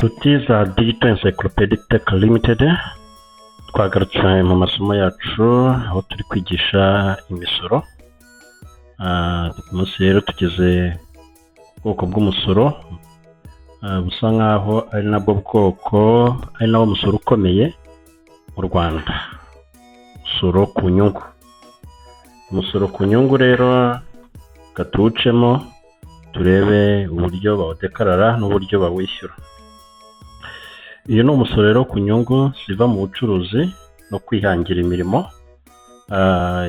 Tutiza Digital Encyclopedic Tech Limited twagarutse mu masomo yacu aho turi kwigisha imisoro. Umunsi rero tugeze ubwoko bw'umusoro busa nkaho ari nabwo bwoko ari nawo musoro ukomeye mu Rwanda, umusoro ku nyungu. Umusoro ku nyungu rero katuwucemo turebe uburyo bawudekarara n'uburyo bawishyura. Iyo ni umusoro rero ku nyungu ziva mu bucuruzi no kwihangira imirimo.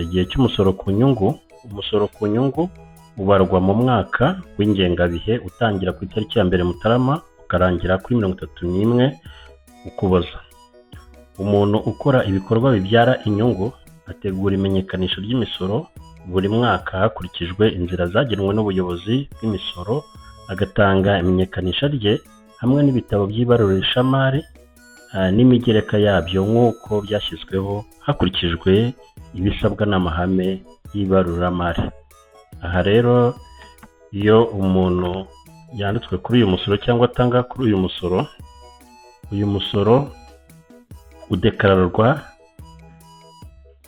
Igihe cy'umusoro ku nyungu, umusoro ku nyungu ubarwa mu mwaka w'ingengabihe utangira ku itariki ya 1 Mutarama ukarangira kuri 31 Ukuboza. Umuntu ukora ibikorwa bibyara inyungu ategura imenyekanisha ry'imisoro buri mwaka hakurikijwe inzira zagenwe n'ubuyobozi bw'imisoro, agatanga imenyekanisha rye hamwe n'ibitabo by'ibarurishamari n'imigereka yabyo nk'uko byashyizweho hakurikijwe ibisabwa n'amahame y'ibaruramari. Aha rero iyo umuntu yanditswe kuri uyu musoro cyangwa atanga kuri uyu musoro udekararwa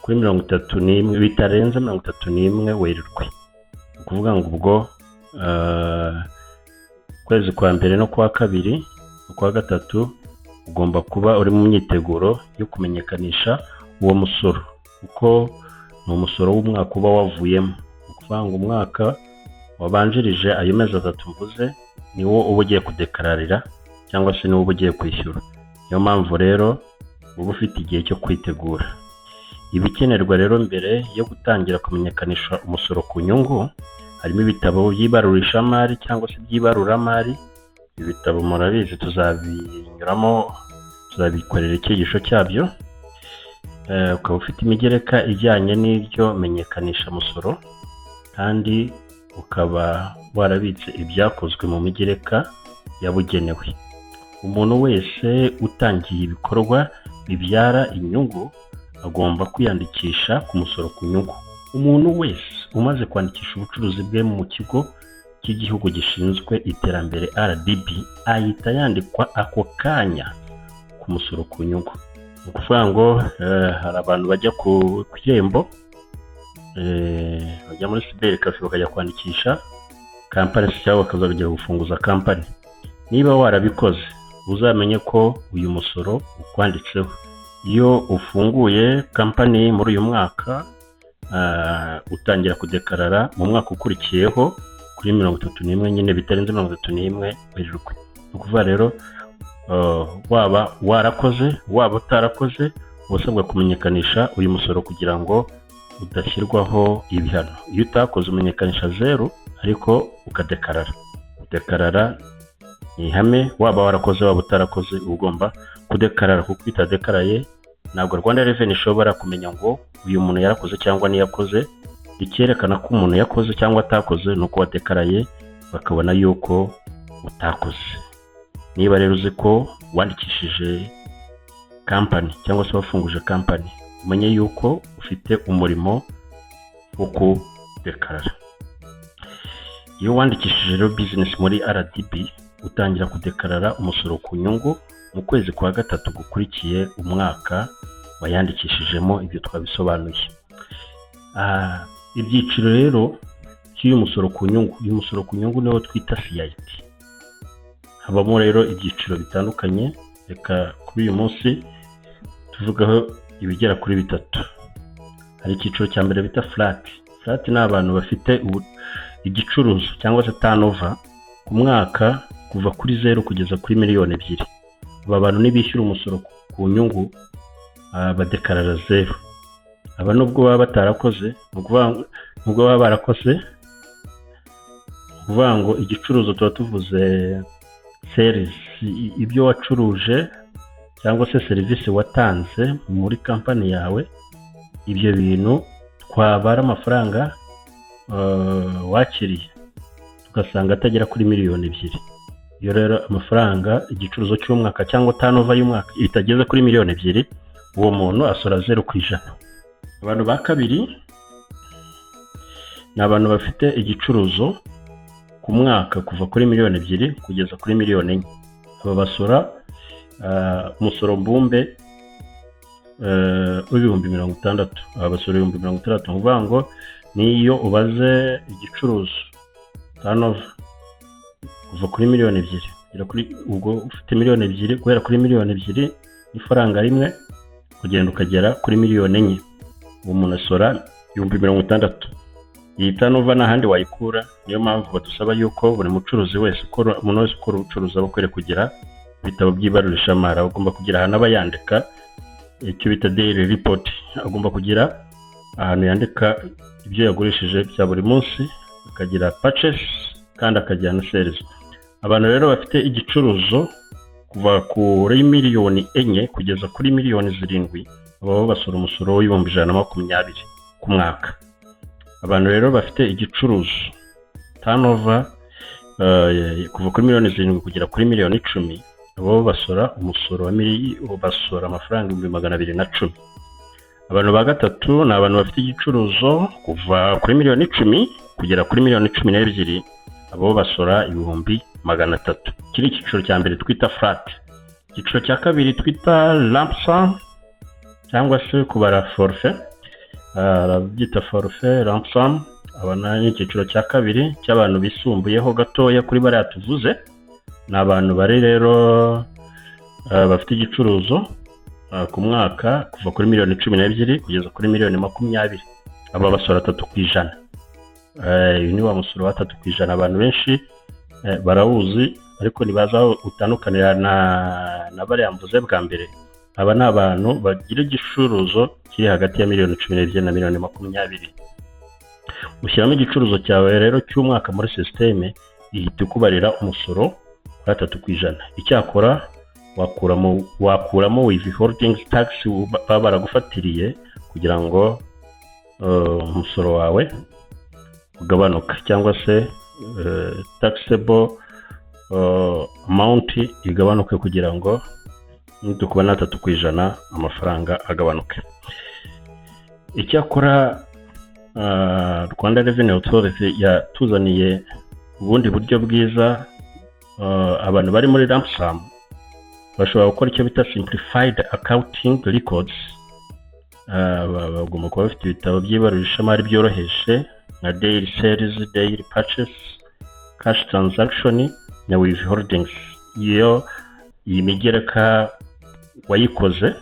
kuri 31 bitarenze 31 Werurwe. Ukuvuga ngo ubwo kwezi kwa mbere no kwa kabiri no kwa gatatu ugomba kuba uri mu myiteguro yo kumenyekanisha uwo musoro, kuko ni umusoro w'umwaka uba wavuyemo. Ukuvuga ngo umwaka wabanjirije ayo mezi 3 mvuze niwo uba ugiye kudekararira cyangwa se niwo uba ugiye kwishyura. Niyo mpamvu rero uba ufite igihe cyo kwitegura. Ibikenerwa rero mbere yo gutangira kumenyekanisha umusoro ku nyungu harimo ibitabo by'ibarurishamari cyangwa se by'ibaruramari. Ibitabo murabizi tuzabinyuramo, tuzabikorera icyigisho cyabyo. Ukaba ufite imigereka ijyanye n'ibyo menyekanisha musoro, kandi ukaba warabitse ibyakozwe mu migereka yabugenewe. Umuntu wese utangiye ibikorwa bibyara inyungu agomba kwiyandikisha ku musoro ku nyungu. Umuntu wese umaze kwandikisha ubucuruzi bwe mu kigo cy'igihugu gishinzwe iterambere RDB ahita yandikwa ako kanya ku musoro ku nyungu. Ni ukuvuga ngo hari abantu bajya ku irembo, bajya muri Cyber Cafe bakajya kwandikisha kampani cyangwa bakazajya gufunguza kampani. Niba warabikoze uzamenye ko uyu musoro ukwanditseho. Iyo ufunguye kampani muri uyu mwaka utangira kudekarara mu mwaka ukurikiyeho kuri 31 nyine bitarenze 31 Werurwe. Ni ukuvuga rero waba warakoze waba utarakoze usabwa kumenyekanisha uyu musoro kugira ngo udashyirwaho ibihano. Iyo utakoze umenyekanisha 0 ariko ukadekarara. Udekarara ni ihame, waba warakoze waba utarakoze ugomba kudekarara, kuko itadekaraye ntabwo Rwanda Revenue ishobora kumenya ngo uyu muntu yarakoze cyangwa ntiyakoze. Icyerekana ko umuntu yakoze cyangwa atakoze nuko wadekaraye, bakabona yuko utakoze. Niba rero uzi ko wandikishije kampani cyangwa se wafunguje kampani, umenye yuko ufite umurimo wo kudekarara. Iyo wandikishije rero business muri RDB utangira kudekarara umusoro ku nyungu mu kwezi kwa gatatu gukurikiye umwaka wayandikishijemo. Ibyo twabisobanuye. Ibyiciro rero cy'uyu musoro ku nyungu, uyu musoro ku nyungu niwo twita CIT. Habamo rero ibyiciro bitandukanye. Reka kuri uyu munsi tuvugaho ibigera kuri 3. Hari icyiciro cya mbere bita flat. Flat ni abantu bafite igicuruzo cyangwa se turnover ku mwaka kuva kuri 0 kugeza kuri miliyoni 2. Aba bantu nibishyura umusoro ku nyungu badekarara 0. Aba nubwo baba batarakoze, nubwo baba barakoze, kuvuga ngo igicuruzo tuba tuvuze sales, ibyo wacuruje cyangwa se serivisi watanze muri kampani yawe. Ibyo bintu twabara amafaranga wakiriye tugasanga atagera kuri miliyoni 2. iyo rero amafaranga igicuruzo cy'umwaka cyangwa turnover y'umwaka itageze kuri miliyoni 2, uwo muntu asora 0%. Abantu ba kabiri ni abantu bafite igicuruzo ku mwaka kuva kuri miliyoni 2 kugeza kuri miliyoni 4. Aba basora umusoro mbumbe w'ibihumbi 60. Aba basora ibihumbi 60, kuvuga ngo niyo ubaze igicuruzo turnover kuva kuri miliyoni 2 kugera kuri ubwo ufite miliyoni 2 guhera kuri miliyoni 2 ifaranga rimwe kugenda ukagera kuri miliyoni 4, uwo muntu asora ibihumbi 60. Iyi turnover n'ahandi wayikura, niyo mpamvu badusaba yuko buri mucuruzi wese umuntu wese ukora ubucuruzi aba akwiriye kugira ibitabo by'ibarurishamari. Agomba kugira ahantu aba yandika icyo bita daily report. Agomba kugira ahantu yandika ibyo yagurishije bya buri munsi, akagira purchase kandi akagira na sales. Abantu rero bafite igicuruzo kuva kuri miliyoni 4 kugeza kuri miliyoni 7, baba basora umusoro w'ibihumbi 120 ku mwaka. Abantu rero bafite igicuruzo turnover kuva kuri miliyoni 7 kugera kuri miliyoni 10, baba basora umusoro basora amafaranga 210. Abantu ba gatatu ni abantu bafite igicuruzo kuva kuri miliyoni 10 kugera kuri miliyoni 12, abo basora ibihumbi 300. Kiri icyiciro cya mbere twita flat. Icyiciro cya kabiri twita lump sum cyangwa se kubara forfait. Byita forfait, lump sum. Abana ni icyiciro cya kabiri cy'abantu bisumbuyeho gatoya kuri bariya tuvuze. Ni abantu bari rero bafite igicuruzo ku mwaka kuva kuri miliyoni 12 kugeza kuri miliyoni 20. Aba basora 3%. Uyu ni wa musoro wa 3%. Abantu benshi barawuzi ariko nibaza utandukanira na bariya mvuze bwa mbere. Aba ni abantu bagira igicuruzo kiri hagati ya miliyoni 12 na miliyoni 20. Ushyiramo igicuruzo cyawe rero cy'umwaka muri systeme ihita ukubarira umusoro wa 3%. Icyakora wakuramo withholding tax baba baragufatiriye kugira ngo umusoro wawe ugabanuka, cyangwa se taxable amount igabanuke kugira ngo nitukubona 3% amafaranga agabanuke. Icyakora Rwanda Revenue Authority yatuzaniye ubundi buryo bwiza. Abantu bari muri lump sum bashobora gukora icyo bita simplified accounting records. Bagomba kuba bafite ibitabo by'ibarurishamari byoroheje nka daily sales, daily purchase, cash transaction na withholdings. Iyo iyi migereka wayikoze,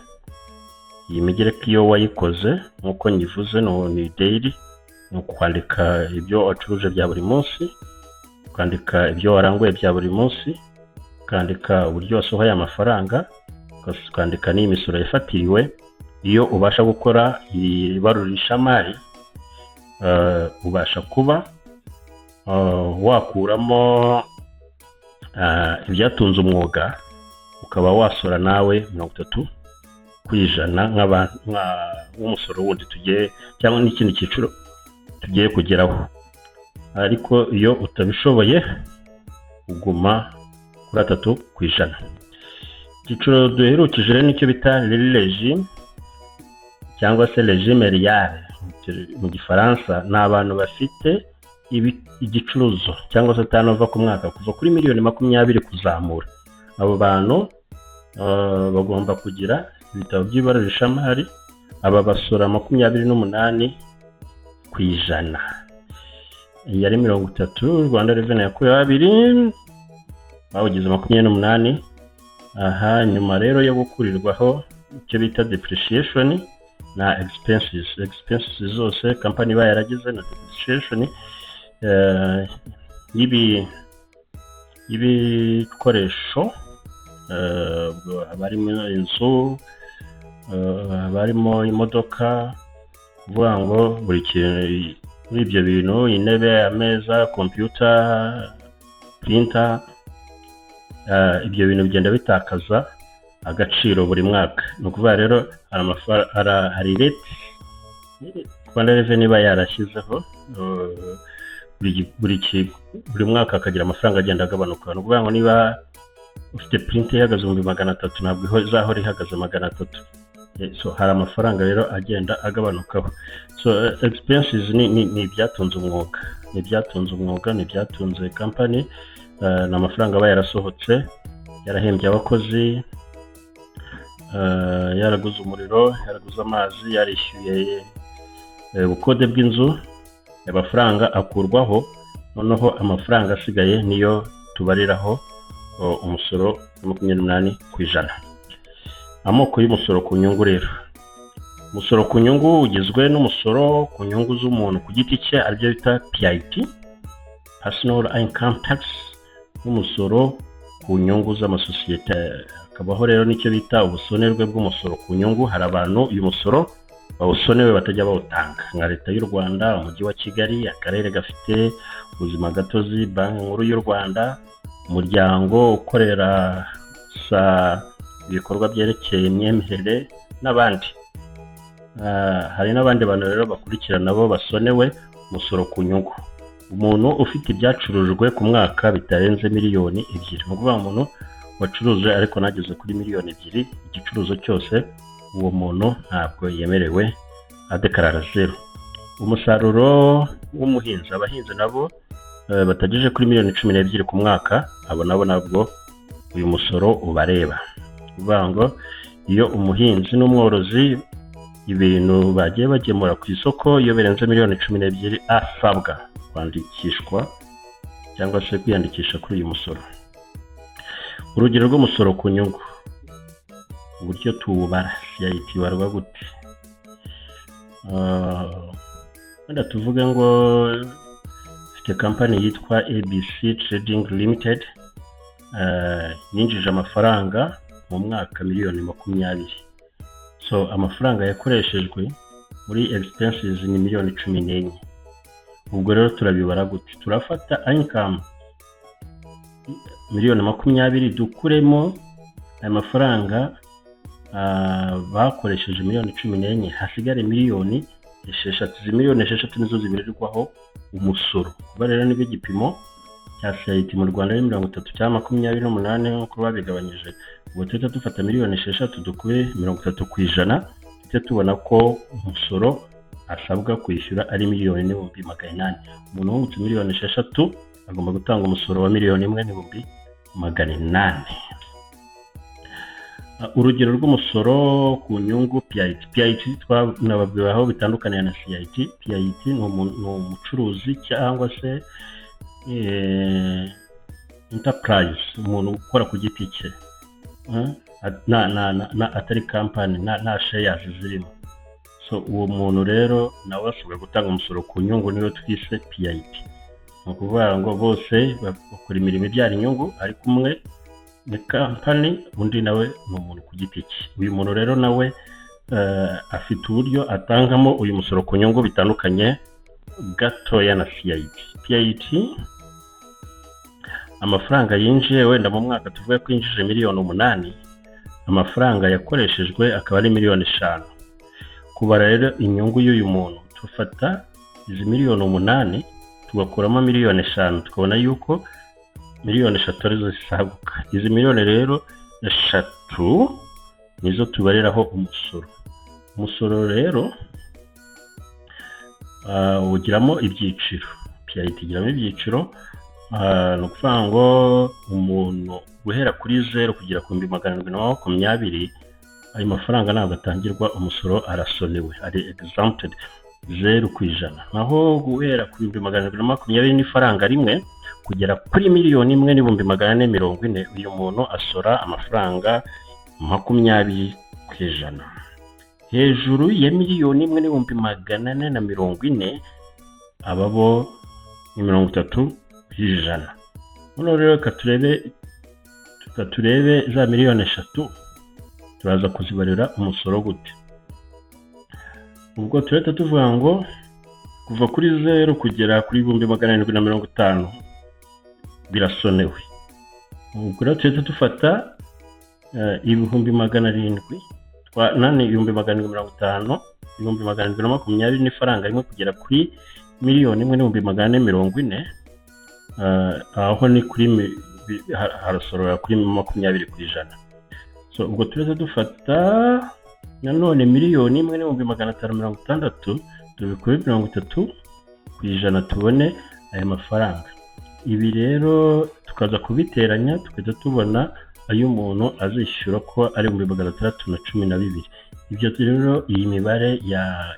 iyo wayikoze nkuko nyivuze ni daily, ni kwandika ibyo wacuruje bya buri munsi, kwandika ibyo waranguye bya buri munsi, kwandika uburyo wasohoye amafaranga, kwandika n'imisoro yafatiriwe. Iyo ubasha gukora ibarurishamari ubasha kuba wakuramo ibyatunze umwuga, ukaba wasora nawe 30% nk'umusoro wundi tugiye cyangwa n'ikindi cyiciro tugiye kugeraho. Ariko iyo utabishoboye uguma kuri 3%. Icyiciro duherukije rero nicyo bita regime cyangwa se regime réel mu Gifaransa. Ni abantu bafite igicuruzo cyangwa se turnover ku mwaka kuva kuri miliyoni 20 kuzamura. Abo bantu bagomba kugira ibitabo by'ibarurishamari. Aba basora 28%. Yari 30, Rwanda Revenue yakuyeho 2, bawugize 28. Nyuma rero yo gukurirwaho icyo bita depreciation na expenses zose company bayaragize na depreciation y'ibikoresho, barimo inzu, barimo imodoka, kuvuga ngo buri kintu muri ibyo bintu, intebe, ameza, computer, printer, ibyo bintu bigenda bitakaza agaciro buri mwaka. Ni ukuvuga rero hari rate Rwanda Revenue iba yarashyizeho buri mwaka akagira amafaranga agenda agabanuka. Ni ukuvuga ngo niba ufite print ihagaze 300 ntabwo izahora ihagaze 300. So hari amafaranga rero agenda agabanukaho. So expenses ni ibyatunze umwuga, ni ibyatunze company. Na amafaranga aba yarasohotse, yarahembye abakozi, yaraguze umuriro, yaraguze amazi, yarishyuye ubukode bw'inzu. Amafaranga akurwaho, noneho amafaranga asigaye niyo tubariraho umusoro wa 28%. Amoko y'umusoro ku nyungu rero. Umusoro ku nyungu ugizwe n'umusoro ku nyungu z'umuntu ku giti cye, aribyo bita PIT, Personal Income Tax, n'umusoro ku nyungu z'amasosiyete. Akabaho rero nicyo bita ubusonerwe bw'umusoro ku nyungu. Hari abantu uyu musoro bawusonewe batajya bawutanga, nka leta y'u Rwanda, umujyi wa Kigali, akarere gafite ubuzima gatozi, banki nkuru y'u Rwanda, umuryango ukorera ibikorwa byerekeye imyemerere n'abandi. Hari n'abandi bantu rero bakurikirana nabo basonewe umusoro ku nyungu. Umuntu ufite ibyacurujwe ku mwaka bitarenze miliyoni 2. Ni ukuvuga umuntu wacuruje ariko nageze kuri miliyoni 2 igicuruzo cyose, uwo muntu ntabwo yemerewe adekarara zero. Umusaruro w'umuhinzi, abahinzi nabo batagejeje kuri miliyoni 12 ku mwaka, abo nabo nabwo uyu musoro ubareba. Uvuga ngo iyo umuhinzi n'umworozi ibintu bagiye bagemura ku isoko iyo birenze miliyoni 12 asabwa kwandikishwa cyangwa se kwiyandikisha kuri uyu musoro. Urugero rw'umusoro ku nyungu, uburyo tuwubara, yayitibarwa gute? Wenda tuvuge ngo ufite company yitwa ABC Trading Limited, yinjije amafaranga mu mwaka miliyoni 20. So amafaranga yakoreshejwe muri expenses ni miliyoni 14. Ubwo rero turabibara gute? Turafata income miliyoni 20 dukuremo aya mafaranga bakoresheje miliyoni 14, hasigare miliyoni 6. Izi miliyoni 6 nizo zibirirwaho umusoro. Kuba rero nibe gipimo cya CIT mu Rwanda ni 30 cyangwa 28 nkuko babigabanyije. Ubwo tuhita dufata miliyoni 6 dukube 30%, tujye tubona ko umusoro asabwa kwishyura ari miliyoni 1,800. Umuntu wungutse miliyoni 6 agomba gutanga umusoro wa miliyoni 1,800. Urugero rw'umusoro ku nyungu PIT. PIT twababwiwe aho bitandukaniye na CIT. PIT ni umucuruzi cyangwa se enterprise, umuntu ukora ku giti cye, atari company, na shares zirimo. So uwo muntu rero nawe asabwa gutanga umusoro ku nyungu, niyo twise PIT. Ni ukuvuga ngo bose bakora imirimo ibyara inyungu, ariko umwe ni company, undi nawe ni umuntu ku giti cye. Uyu muntu rero nawe afite uburyo atangamo uyu musoro ku nyungu bitandukanye gatoya na CIT. PIT amafaranga yinjiye, wenda mu mwaka tuvuge ko yinjije miliyoni 8, amafaranga yakoreshejwe akaba ari miliyoni 5. Kubara rero inyungu y'uyu muntu, tufata izi miliyoni 8 tugakuramo miliyoni 5, tukabona yuko miliyoni 3 arizo zisaguka. Izi miliyoni rero 3 nizo tubariraho umusoro. Umusoro rero ugiramo ibyiciro. PIT igiramo ibyiciro. Ni ukuvuga ngo umuntu guhera kuri 0 kugera ku 720, ayo mafaranga ntabwo atangirwa umusoro, arasonewe, ari exempted 0%. Naho guhera ku 720 n'ifaranga rimwe kugera kuri miliyoni 1,440, uyu muntu asora amafaranga 20%. Hejuru ya miliyoni 1,440 ababo ni 30%. None rero turebe za miliyoni 3 turaza kuzibarira umusoro gute? Ubwo tureta tuvuga ngo kuva kuri 0 kugera kuri 750 birasonewe. Ubwo rero tureta dufata 700, 750, 720 n'ifaranga rimwe kugera kuri 1,440,000, aho ni kuri harasorora kuri 20%. So ubwo tureze dufata nanone 1,560,000 tubikore 30% tubone aya mafaranga. Ibi rero tukaza kubiteranya tukajya tubona ayo umuntu azishyura ko ari 612. Ibyo rero iyi mibare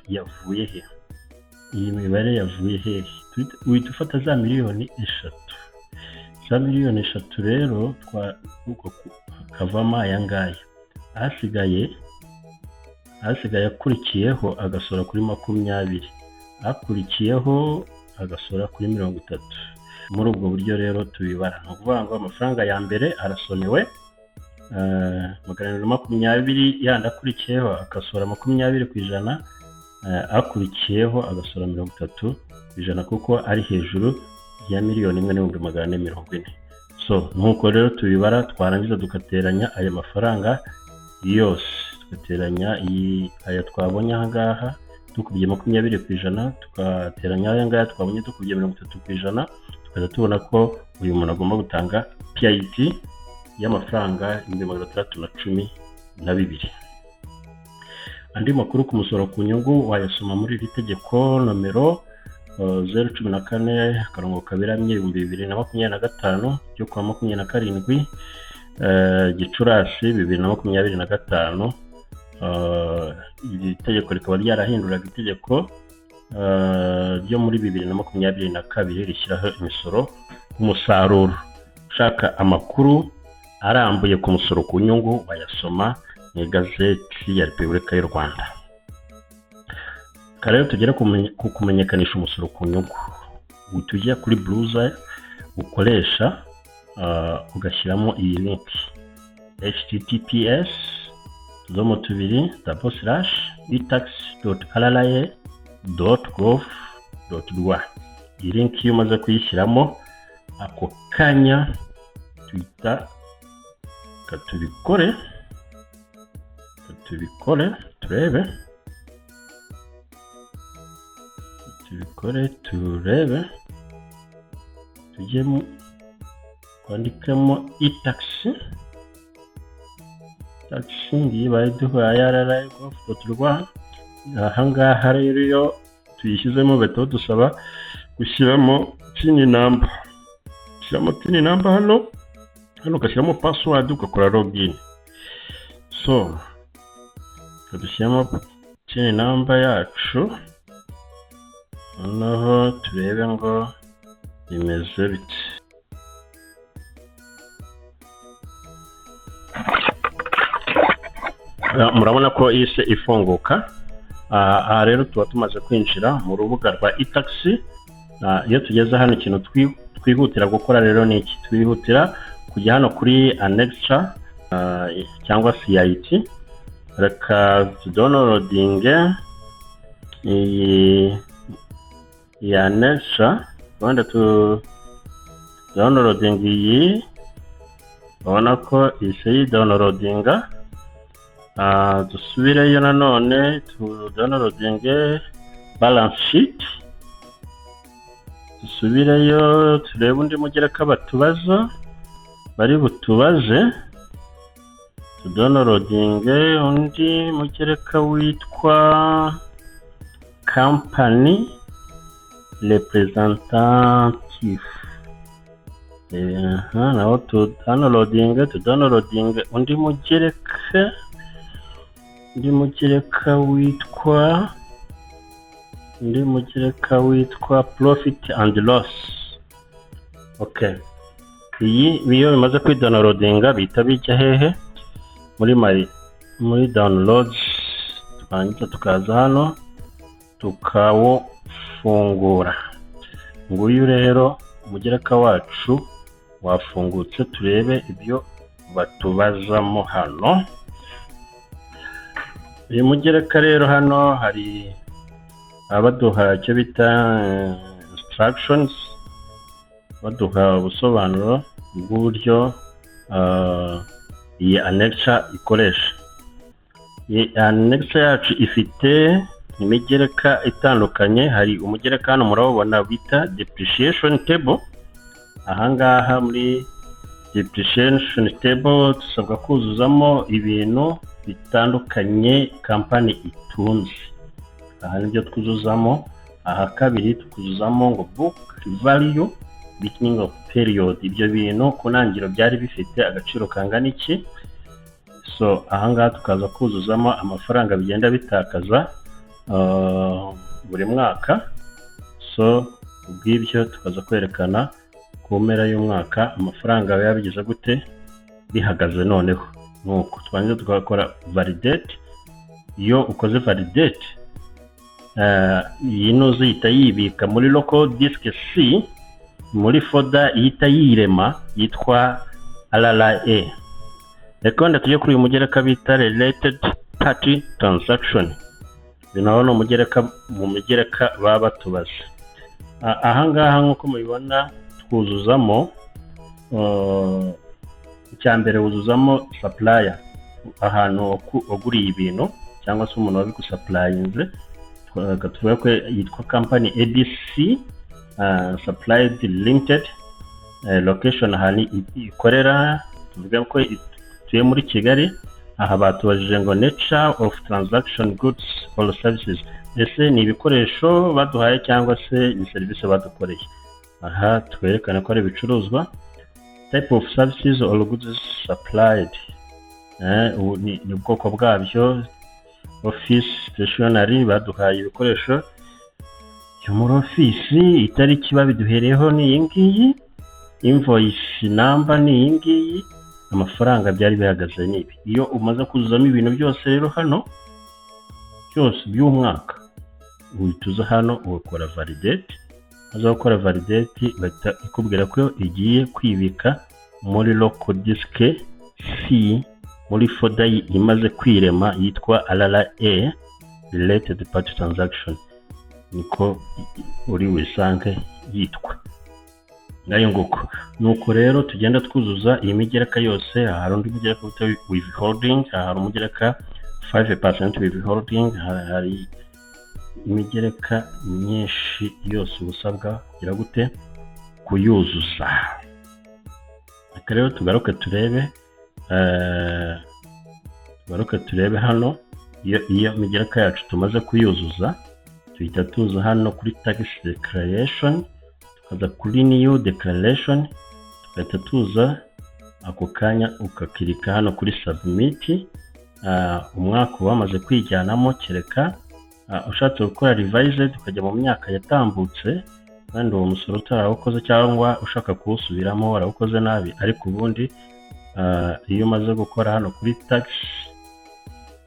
yavuye he? Iyi mibare yavuye he? Dufata za miliyoni 3. Za miliyoni 3 rero kavama aya ngaya. Hasigaye akurikiyeho agasora kuri 20, akurikiyeho agasora kuri 30. Muri ubwo buryo rero tubibara. Ni ukuvuga ngo amafaranga ya mbere arasonewe 220, yandi akurikiyeho agasora 20%, akurikiyeho agasora 30% kuko ari hejuru ya 1,440,000. So nuko rero tubibara, twarangiza dukateranya aya mafaranga yose, tugateranya aya twabonye aha ngaha dukubye 20%, tugateranya aya ngaya twabonye dukubye 30%, tukaza tubona ko uyu muntu agomba gutanga PIT y'amafaranga 612. Andi makuru ku musoro ku nyungu wayasoma muri iri tegeko nomero 014/2025 ryo kwa 27 Gicurasi 2025. Iri tegeko rikaba ryarahinduraga itegeko ryo muri 2022 rishyiraho imisoro ku musaruro. Ushaka amakuru arambuye ku musoro ku nyungu wayasoma mu igazeti ya Repubulika y'u Rwanda. Rero tugera ku kumenyekanisha umusoro ku nyungu. Tujya kuri browser ukoresha ugashyiramo iyi link https://etax.rra.gov.rw. iyi link iyo umaze kuyishyiramo ako kanya twita katubikore turebe tujye kwandikamo itax ngiyi bayiduhaye rra.gov.rw. ahangaha rero iyo tuyishyizemo bahita dusaba gushyiramo tin number. Shyiramo tin number hano ugashyiramo password ugakora login. So dushyiramo tin number yacu, noneho turebe ngo bimeze bite. Murabona ko ise ifunguka. Aha rero tuba tumaze kwinjira mu rubuga rwa itax. Iyo tugeze hano ikintu twihutira gukora rero ni iki? Twihutira kujya hano kuri Annexa cyangwa CIT. Reka downloading iyi Annexa, wenda downloading iyi, ubona ko ise downloadinga. Dusubireyo nanone downloading balance sheet, dusubireyo turebe undi mugereka batubaza bari butubaze. Downloading undi mugereka witwa company representative. Naho downloading undi mugereka witwa profit and loss. Okay, iyi biyo bimaze kwidownloadinga bihita bijya hehe? muri downloads. Twangiza tukaza hano tukawufungura. Nguyu rero umugereka wacu wafungutse. Turebe ibyo batubazamo hano. Uyu mugereka rero hano hari abaduha icyo bita instructions, baduha ubusobanuro bw'uburyo iyi Annexa ikoresha. Iyi Annexa yacu ifite imigereka itandukanye. Hari umugereka hano murabona bita depreciation table. Ahangaha muri depreciation table dusabwa kuzuzamo ibintu bitandukanye kampani itunze. Aha nibyo twuzuzamo. Aha kabiri tukuzuzamo ngo book value beginning of period. Ibyo bintu ku ntangiriro byari bifite agaciro kangana iki. So ahangaha tukaza kuzuzamo amafaranga bigenda bitakaza buri mwaka. So ubw'ibyo tukaza kwerekana ku mpera y'umwaka amafaranga yabigize gute bihagaze. Noneho nuko twanze tugakora validate. Iyo ukoze validate iyi nuzi ihita yibika muri local disk C muri folder ihita yirema yitwa RRA. Reka tujye kuri uyu mugereka bita related party transaction. Binabona umugereka mu migereka baba batubaza. Ahangaha nk'uko mubibona twuzuzamo icyambere wuzuzamo supplier, ahantu uguriye ibintu cyangwa se umuntu wabigusuplyinze. Tuvuga ko yitwa company ABC supplied limited. Location ahantu ikorera tuvuga ko tuye muri Kigali. Aha batubajije ngo nature of transaction goods or services. Ese ni ibikoresho baduhaye cyangwa se ni serivisi badukoreye. Aha twerekana ko ari ibicuruzwa. Type of services or goods supplied. Ni ubwoko bwabyo. Office stationery baduhaye ibikoresho byo muri office. Itariki babiduhereyeho ni iyi ngiyi. Invoice number ni iyi ngiyi. Amafaranga byari bihagaze nibi. Iyo umaze kuzuzamo ibintu byose rero hano byose by'umwaka uhituza hano ugakora validate. Aza gukora validate bahita ikubwira ko igiye kwibika muri local disk C muri folder imaze kwirema yitwa RRA related party transaction. Niko uri wisange yitwa nayo nguko. Nuko rero tugenda twuzuza iyi migereka yose. Hari undi mugereka bita withholding, hari umugereka 5% withholding, hari imigereka myinshi yose ubusabwa kugira gute kuyuzuza. Reka rero tugaruke turebe hano. Iyo migereka yacu tumaze kuyuzuza tuhita tuza hano kuri tax declaration, tukaza kuri new declaration, tukahita tuza ako kanya ukakirika hano kuri submit. Umwaka wamaze kwijyanamo. Kereka ushatse gukora revised ukajya mu myaka yatambutse kandi uwo musoro utarawukoze cyangwa ushaka kuwusubiramo warawukoze nabi. Ariko ubundi iyo umaze gukora hano kuri tax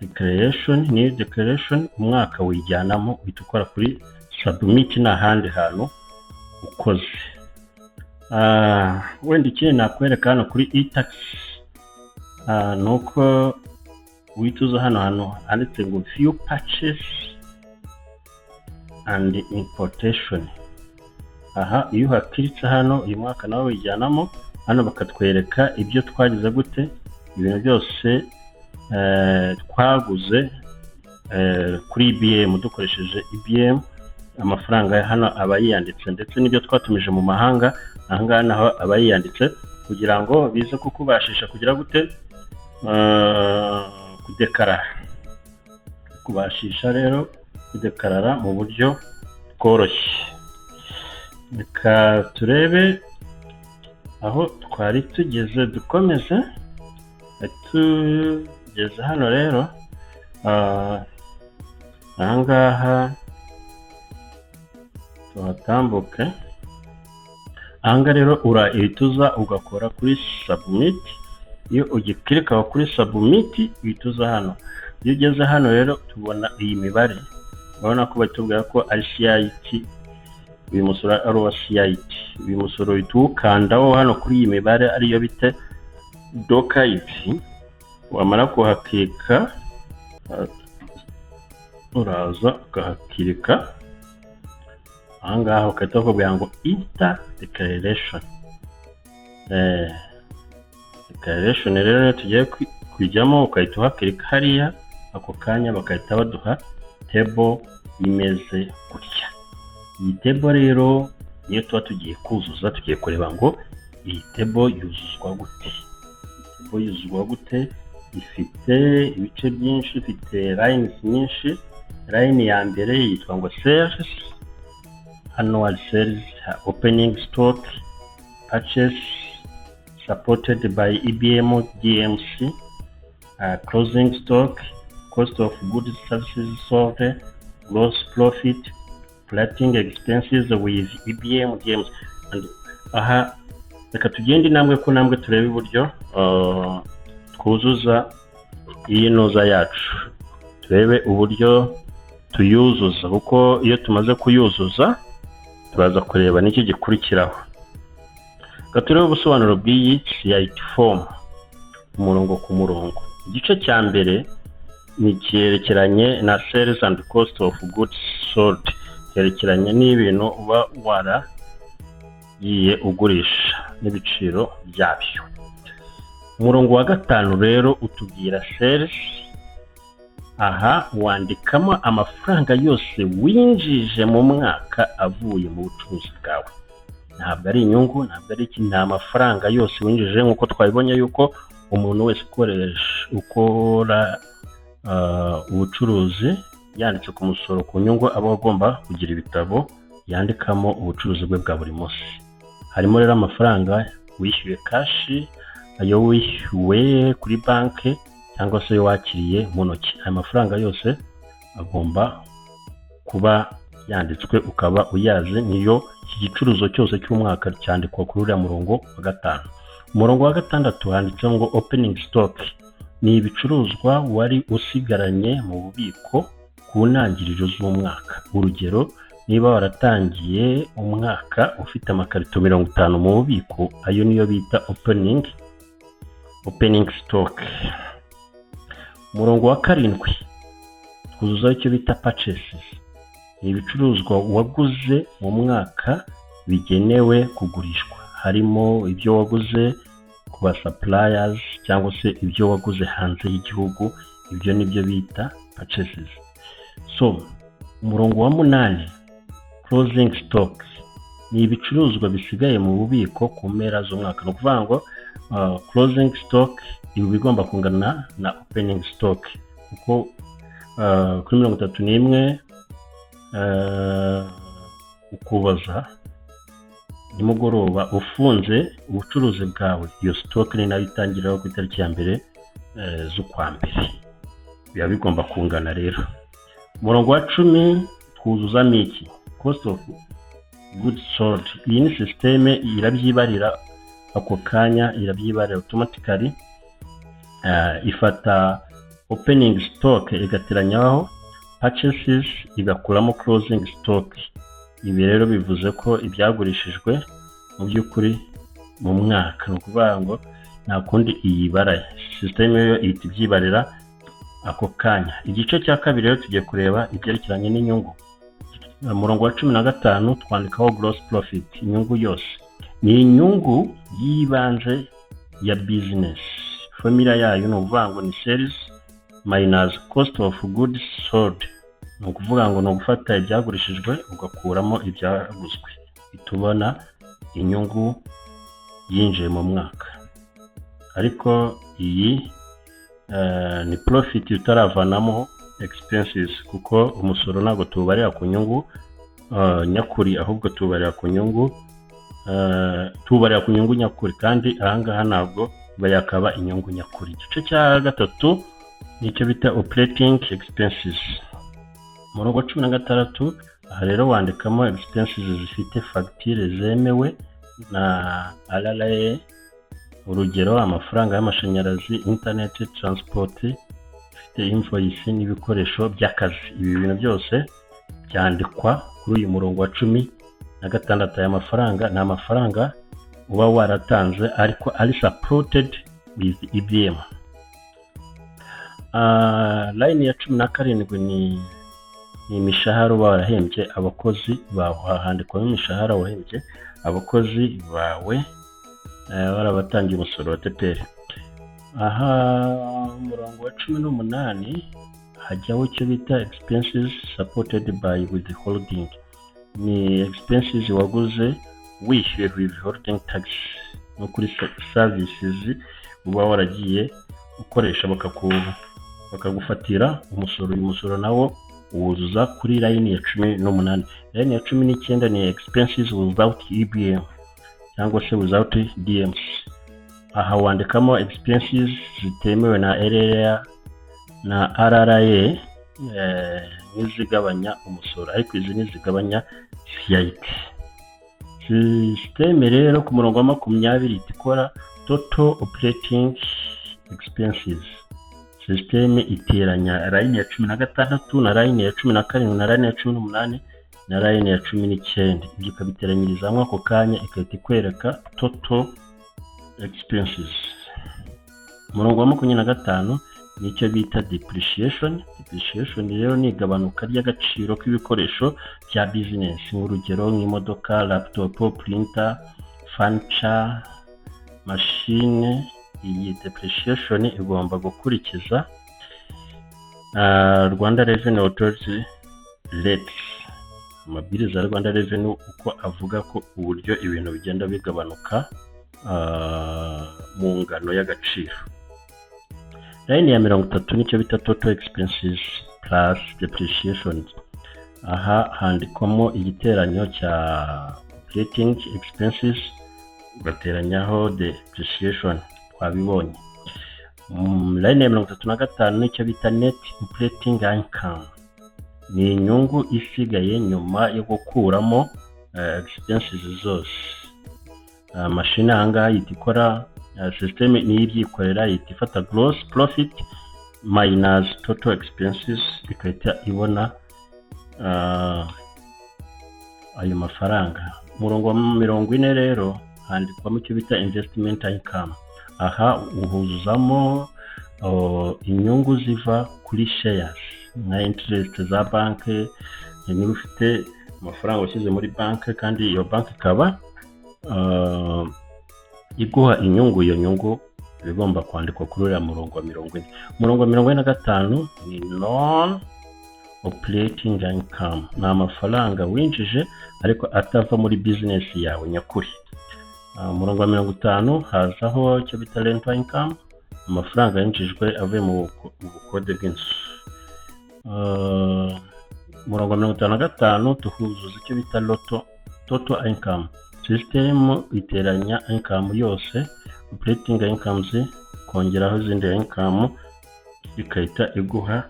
declaration, new declaration, umwaka wijyanamo uhita ukora kuri submit n'ahandi hantu ukoze. Wenda ikindi nakwereka hano kuri e-tax nuko wituza hano handitse ngo view purchase and importation. Aha iyo uhakiritse hano uyu mwaka nawe wijyanamo. Hano bakatwereka ibyo twagize gute ibintu byose twaguze kuri IBM dukoresheje IBM. Amafaranga hano aba yiyanditse ndetse n'ibyo twatumije mu mahanga. Ahangaha naho aba yiyanditse kugira ngo bize kukubashisha kugira gute kudekarara. Kubashisha rero kudekarara mu buryo bworoshye. Reka turebe aho twari tugeze dukomeze. Tugeze hano rero ahangaha tuhatambuke. Ahangaha rero urahituza ugakora kuri submit. Iyo ugikirika kuri submit uhituza hano. Iyo ugeze hano rero tubona iyi mibare. Urabona ko batubwira ko ari CIT. Uyu musoro ari uwa CIT. Uyu musoro witukandaho hano kuri iyi mibare ariyo bite DOCAIP. Wamara kuhakirika uraza ukahakirika. Ahangaha ukahita bakubwira ngo enter declaration. Declaration rero tugiye kujyamo ukahita uhakirika hariya. Ako kanya bakahita baduha table imeze gutya. Iyi table rero niyo tuba tugiye kuzuza, tugiye kureba ngo iyi table yuzuzwa gute. Table yuzuzwa gute? Ifite ibice byinshi, ifite lines nyinshi. Line ya mbere yitwa ngo sales, annual sales, opening stock, purchase supported by EBM DMC, closing stock, cost of goods services sold, gross profit, operating expenses with EBM DMC. And aha reka tugende intambwe ku ntambwe turebe uburyo twuzuza iyi noza yacu, turebe uburyo tuyuzuza, kuko iyo tumaze kuyuzuza turaza kureba n'iki gikurikiraho. Gaturebe ubusobanuro bw'iyi CIT form umurongo ku murongo. Igice cya mbere ni cyerekeranye na sales and cost of goods sold, cyerekeranye n'ibintu uba waragiye ugurisha n'ibiciro byabyo. Umurongo wa gatanu rero utubwira sales. Aha wandikamo amafaranga yose winjije mu mwaka avuye mu bucuruzi bwawe. Ntabwo ari inyungu, ntabwo ari iki, nta mafaranga yose winjije, nk'uko twabibonye yuko umuntu wese ukora ubucuruzi yanditse ku musoro ku nyungu aba agomba kugira ibitabo yandikamo ubucuruzi bwe bwa buri munsi. Harimo rero amafaranga wishyuye kashi, ayo wishyuwe kuri banki cyangwa se yo wakiriye mu ntoki. Aya mafaranga yose agomba kuba yanditswe ukaba uyazi, niyo iki gicuruzo cyose cy'umwaka cyandikwa kuri uriya murongo wa gatanu. Umurongo wa gatandatu handitseho ngo opening stock, ni ibicuruzwa wari usigaranye mu bubiko ku ntangiriro z'umwaka. Urugero, niba waratangiye umwaka ufite amakarito 50 mu bubiko, ayo niyo bita opening stock. Umurongo wa karindwi twuzuza icyo bita purchases, ni ibicuruzwa waguze mu mwaka bigenewe kugurishwa. Harimo ibyo waguze ku ba suppliers cyangwa se ibyo waguze hanze y'igihugu, ibyo nibyo bita purchases. So umurongo wa 8 closing stock, ni ibicuruzwa bisigaye mu bubiko ku mpera z'umwaka. No kuvuga ngo closing stock ibi bigomba kungana na opening stock, kuko kuri 31 ukuboza nimugoroba ufunze ubucuruzi bwawe, iyo stock ni nayo itangiraho ku itariki ya mbere z'ukwa mbere, biba bigomba kungana rero. Umurongo wa 10 twuzuzamo iki? Cost of goods sold. Iyi ni systeme irabyibarira ako kanya, irabyibarira automatically. Ifata opening stock igateranyaho purchases igakuramo closing stock. Ibi rero bivuze ko ibyagurishijwe mu by'ukuri mu mwaka, no kuvuga ngo nta kundi iyibara, systeme yo ihita ibyibarira ako kanya. Igice cya kabiri rero tugiye kureba ibyerekeranye n'inyungu. Umurongo wa 15 twandikaho gross profit, inyungu yose. Ni inyungu yibanze ya business. Formula yayo ni ukuvuga ngo ni sales minus cost of goods sold. Ni ukuvuga ngo ni ugufata ibyagurishijwe ugakuramo ibyaguzwe, bitubona inyungu yinjiye mu mwaka. Ariko iyi ni profit utaravanamo expenses, kuko umusoro ntabwo tubarira ku nyungu nyakuri, ahubwo tubarira ku nyungu nyakuri, kandi ahangaha ntabwo bayakaba inyungu nyakuri. Igice cya gatatu nicyo bita operating expenses. Umurongo wa 16 aha rero wandikamo expenses zifite facture zemewe na RRA. Urugero, amafaranga y'amashanyarazi, internet, transport, ifite invoice n'ibikoresho by'akazi. Ibi bintu byose byandikwa kuri uyu murongo wa 16. Aya mafaranga ni amafaranga uba waratanze ariko ari supported with EBM. Line ya 17 ni imishahara uba warahembye abakozi bawe. Handikwa imishahara wahembye abakozi bawe warabatangiye umusoro wa TPR. Aha umurongo wa 18 hajyaho icyo bita expenses supported by withholding. Ni expenses waguze wishyuye withholding tax, no kuri services uba waragiye ukoresha bakagufatira umusoro. Uyu musoro nawo uwuzuza kuri line ya 18. Line ya 19 ni expenses without EBM cyangwa se without DMs. Aha wandikamo expenses zitemewe na LLA na RRA n'izigabanya umusoro, ariko izi n'izigabanya CIT. Systeme rero ku murongo wa 20 ikora total operating expenses. Systeme iteranya line ya 16 na line ya 17 na line ya 18 na line ya 19. Ibyo ikabiteranyiriza hamwe ako kanya ikahita ikwereka total expenses. Umurongo wa 25 nicyo bita depreciation. Depreciation rero ni igabanuka ry'agaciro k'ibikoresho bya business, nk'urugero nk'imodoka, laptop, printer, furniture, machine. Iyi depreciation igomba gukurikiza Rwanda Revenue Authority rates, amabwiriza ya Rwanda Revenue uko avuga ko uburyo ibintu bigenda bigabanuka mu ngano y'agaciro. Line ya 30 nicyo bita total expenses plus depreciation. Aha handikwamo igiteranyo cya operating expenses ugateranyaho depreciation twabibonye. Line ya 35 nicyo bita net operating income. Ni inyungu isigaye nyuma yo gukuramo expenses zose. Machine ahangaha itikora system ni ibyikorera, itifata gross profit minus total expenses, ikahita ibona ayo mafaranga. Murongo wa 40 rero handikwamo icyo bita investment income. Aha uhuzamo inyungu ziva kuri shares na interest za banke. Niba ufite amafaranga washyize muri banke kandi iyo banke ikaba iguha inyungu, iyo nyungu bigomba kwandikwa kuri uriya murongo wa 40. Murongo wa 45 ni non operating income. Ni amafaranga winjije ariko atava muri business yawe nyakuri. Murongo wa 50 hazaho icyo bita rental income, amafaranga yinjijwe avuye mu bukode bw'inzu. Murongo wa 55 tuhuzuza icyo bita total income. System iteranya income yose, operating incomes kongeraho izindi income, ikahita iguha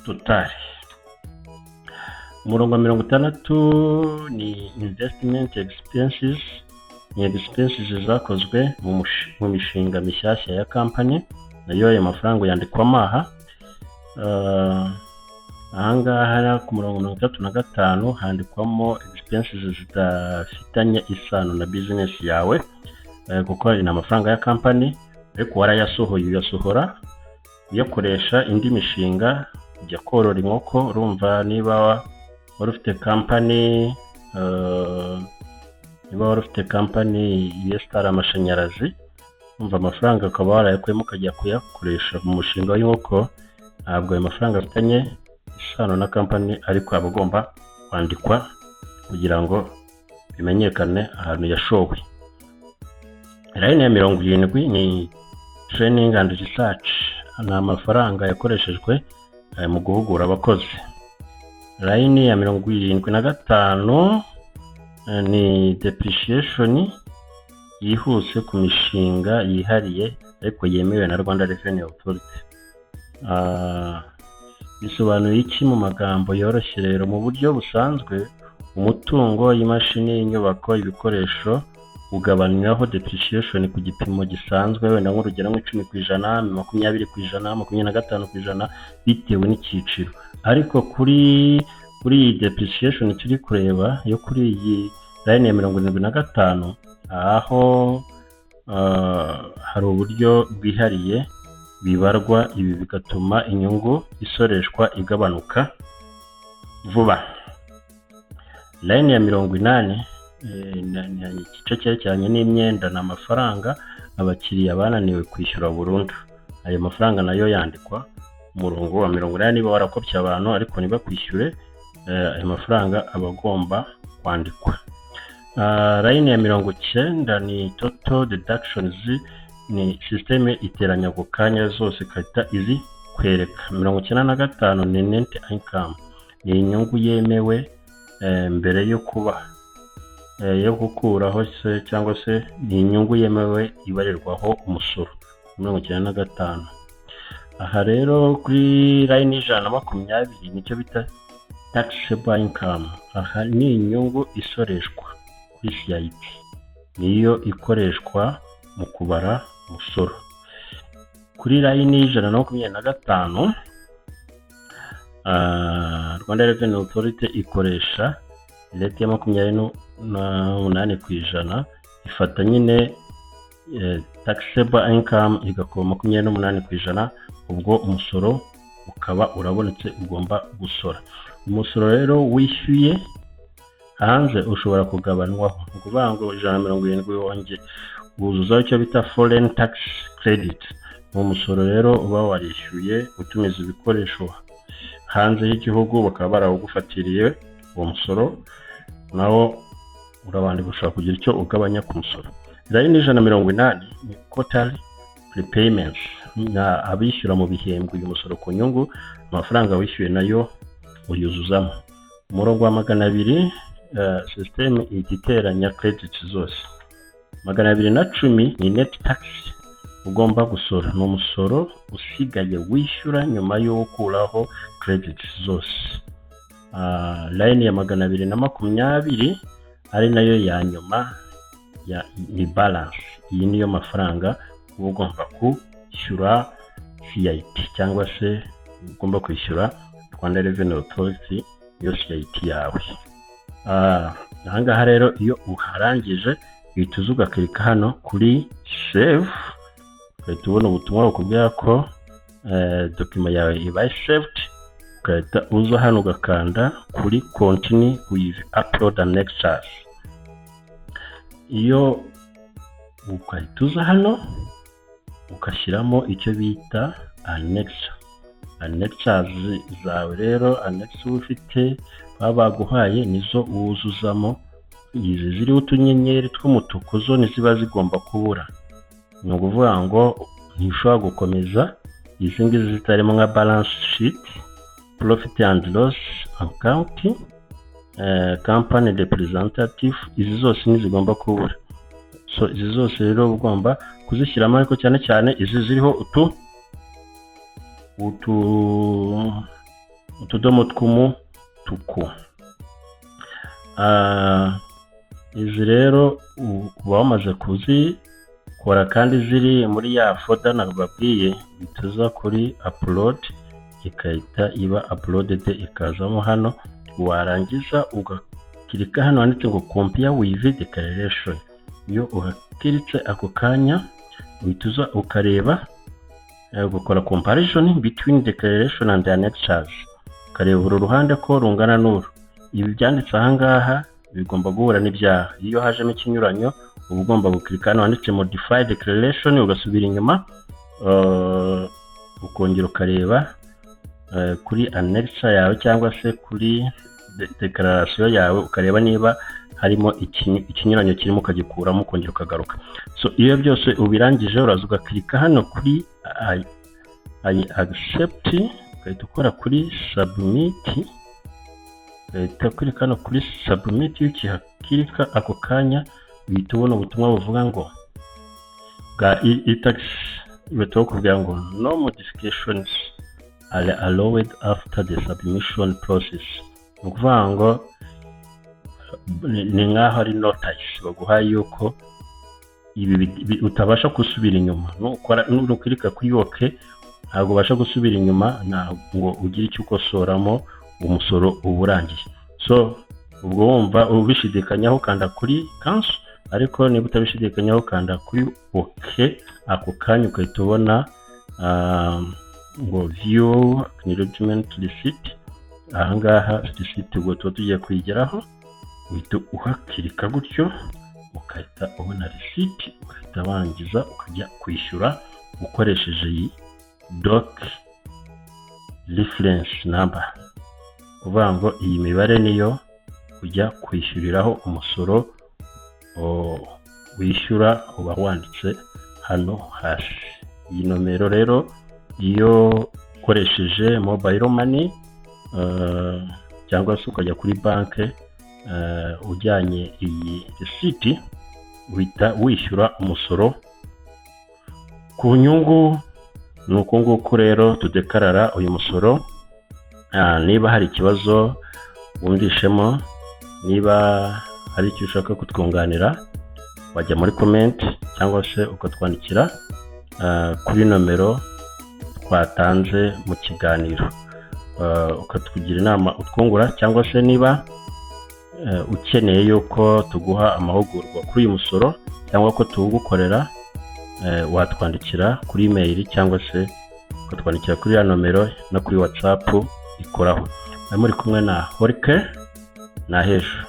total. Murongo wa 56 ni investment expenses. Ni expenses zakozwe mu mishinga mishyashya ya company, nayo ayo mafaranga yandikwamo aha. Ahangaha ku murongo 35 handikwamo expenses zidafitanye isano na business yawe, kuko ari amafaranga ya company ariko warayasohoye, uyasohora uyakoresha indi mishinga, ujya korora inkoko. Urumva niba wari ufite company yesitara amashanyarazi, umva amafaranga ukaba warayakuyemo ukajya kuyakoresha mu mushinga w'inkoko, ntabwo ayo mafaranga afitanye isano na company, ariko aba agomba kwandikwa kugira ngo bimenyekane ahantu yashowe. Line ya 70 ni training and research. Ni amafaranga yakoreshejwe mu guhugura abakozi. Line ya 75 ni depreciation yihuse ku mishinga yihariye ariko yemewe na Rwanda Revenue Authority. Bisobanuye iki mu magambo yoroshye rero? Mu buryo busanzwe umutungo y'imashini y'inyubako, ibikoresho ugabaniraho depreciation ku gipimo gisanzwe, wenda nk'urugero 10%, 20%, 25% bitewe n'icyiciro. Ariko kuri iyi depreciation turi kureba yo kuri iyi line ya 75, aho hari uburyo bwihariye bibarwa, ibi bigatuma inyungu isoreshwa igabanuka vuba. Line ya 80 ni igice cyerekeranye n'imyenda n'amafaranga abakiriya bananiwe kwishyura burundu. Ayo mafaranga nayo yandikwa umurongo wa 80 niba warakopye abantu ariko niba kwishyure ayo mafaranga abagomba kwandikwa. Line ya 90 ni total deductions, ni system iteranya ku kanya zose ikahita izi kwereka. 95 ni net income, ni inyungu yemewe mbere yo kuba yo gukuraho se cyangwa se ni inyungu yemewe ibarirwaho umusoro. 95. Aha rero kuri line 120 nicyo bita taxable income. Aha ni inyungu isoreshwa kuri CIT, niyo ikoreshwa mu kubara umusoro. Kuri line 125 Rwanda Revenue Authority ikoresha rate ya 28%, ifata nyine taxable income igakuba 28%, ubwo umusoro ukaba urabonetse ugomba gusora. Umusoro rero wishyuye hanze ushobora kugabanwaho, ukuvuga ngo 170 wonge wuzuza icyo bita foreign tax credit. Umusoro rero uba warishyuye utumiza ibikoresho hanze y'igihugu bakaba barawugufatiriye uwo musoro, nawo urabandi gushaka kugira icyo ugabanya ku musoro. Line 180 ni quarterly prepayments, na abishyura mu bihembwe uyu musoro ku nyungu, amafaranga wishyuye nayo uyuzuzamo. Umurongo wa 200 system igiteranya credits zose. 210 ni net tax ugomba gusora, ni umusoro usigaye wishyura nyuma yo gukuraho credits zose. Line ya 220 ari nayo ya nyuma ya ni balance. Iyi niyo mafaranga ugomba kwishyura CIT cyangwa se ugomba kwishyura Rwanda Revenue Authority yo CIT yawe. Ahangaha rero iyo uharangije uhita uza ugakirika hano kuri save, ugahita ubona ubutumwa bukubwira ko document yawe ibaye saved, ugahita uza hano ugakanda kuri continue with upload and next charge. Iyo ugahita uza hano ugashyiramo icyo bita annexures zawe. Rero annexes ufite baba baguhaye nizo wuzuzamo. Izi ziriho utunyenyeri tw'umutuku zo niziba zigomba kubura, ni ukuvuga ngo ntishobora gukomeza izi ngizi zitarimo nka balance sheet, profit and loss account, company representative. Izi zose nizigomba kubura. So izi zose rero ugomba kuzishyiramo, ariko cyane cyane izi ziriho utudomo tw'umutuku. Izi rero uba wamaze kuzikora kandi ziri muri ya folder nababwiye, bituza kuri upload, ikahita iba uploaded ikazamo hano. Warangiza ugakirika hano handitse ngo compare with declaration. Iyo uhakiritse ako kanya uhita ukareba gukora comparison between declaration and annexures, ukareba uru ruhande ko rungana n'uru. Ibi byanditse ahangaha bigomba guhura n'ibyaha. Iyo hajemo ikinyuranyo uba ugomba gukirika hano handitse modify declaration, ugasubira inyuma ukongera ukareba kuri annexa yawe cyangwa se kuri declaration yawe, ukareba niba harimo ikinyuranyo kirimo ukagikuramo ukongera ukagaruka. So iyo byose ubirangije uraza ugakirika hano kuri I accept, ugahita ukora kuri submit, ugahita ukirika hano kuri submit. Iyo ukihakirika ako kanya uhita ubona ubutumwa buvuga ngo bwa e-tax, bahita bakubwira ngo no modifications are allowed after the submission process. Ni ukuvuga ngo ni nk'aho ari notice baguha yuko ibi utabasha gusubira inyuma. Nukirika kuri OK ntabwo ubasha gusubira inyuma, ngo ugire icyo ukosoramo umusoro uburangiye. So ubwo wumva ubishidikanyaho kanda kuri cancel, ariko niba utabishidikanyaho kanda kuri OK. Ako kanya ukahita ubona ngo view acknowledgement receipt. Ahangaha receipt ubwo tuba tugiye kuyigeraho, uhita uhakirika gutyo ukahita ubona receipt, ukahita wangiza ukajya kwishyura ukoresheje iyi doc reference number, kuvuga ngo iyi mibare niyo ujya kwishyuriraho umusoro wishyura uba wanditse hano hasi. Iyi nomero rero iyo ukoresheje mobile money cyangwa se ukajya kuri banki ujyanye iyi receipt, uhita wishyura umusoro ku nyungu. Ni uko nguko rero tudekarara uyu musoro. Niba hari ikibazo wumvishemo, niba hari icyo ushaka kutwunganira, wajya muri comment cyangwa se ukatwandikira kuri nomero twatanze mu kiganiro, ukatwugira inama utwungura, cyangwa se niba ukeneye yuko tuguha amahugurwa kuri uyu musoro cyangwa ko tuwugukorera, watwandikira kuri email cyangwa se ukatwandikira kuri ya nomero no kuri WhatsApp ikoraho. Muri kumwe na Holike na Hejo.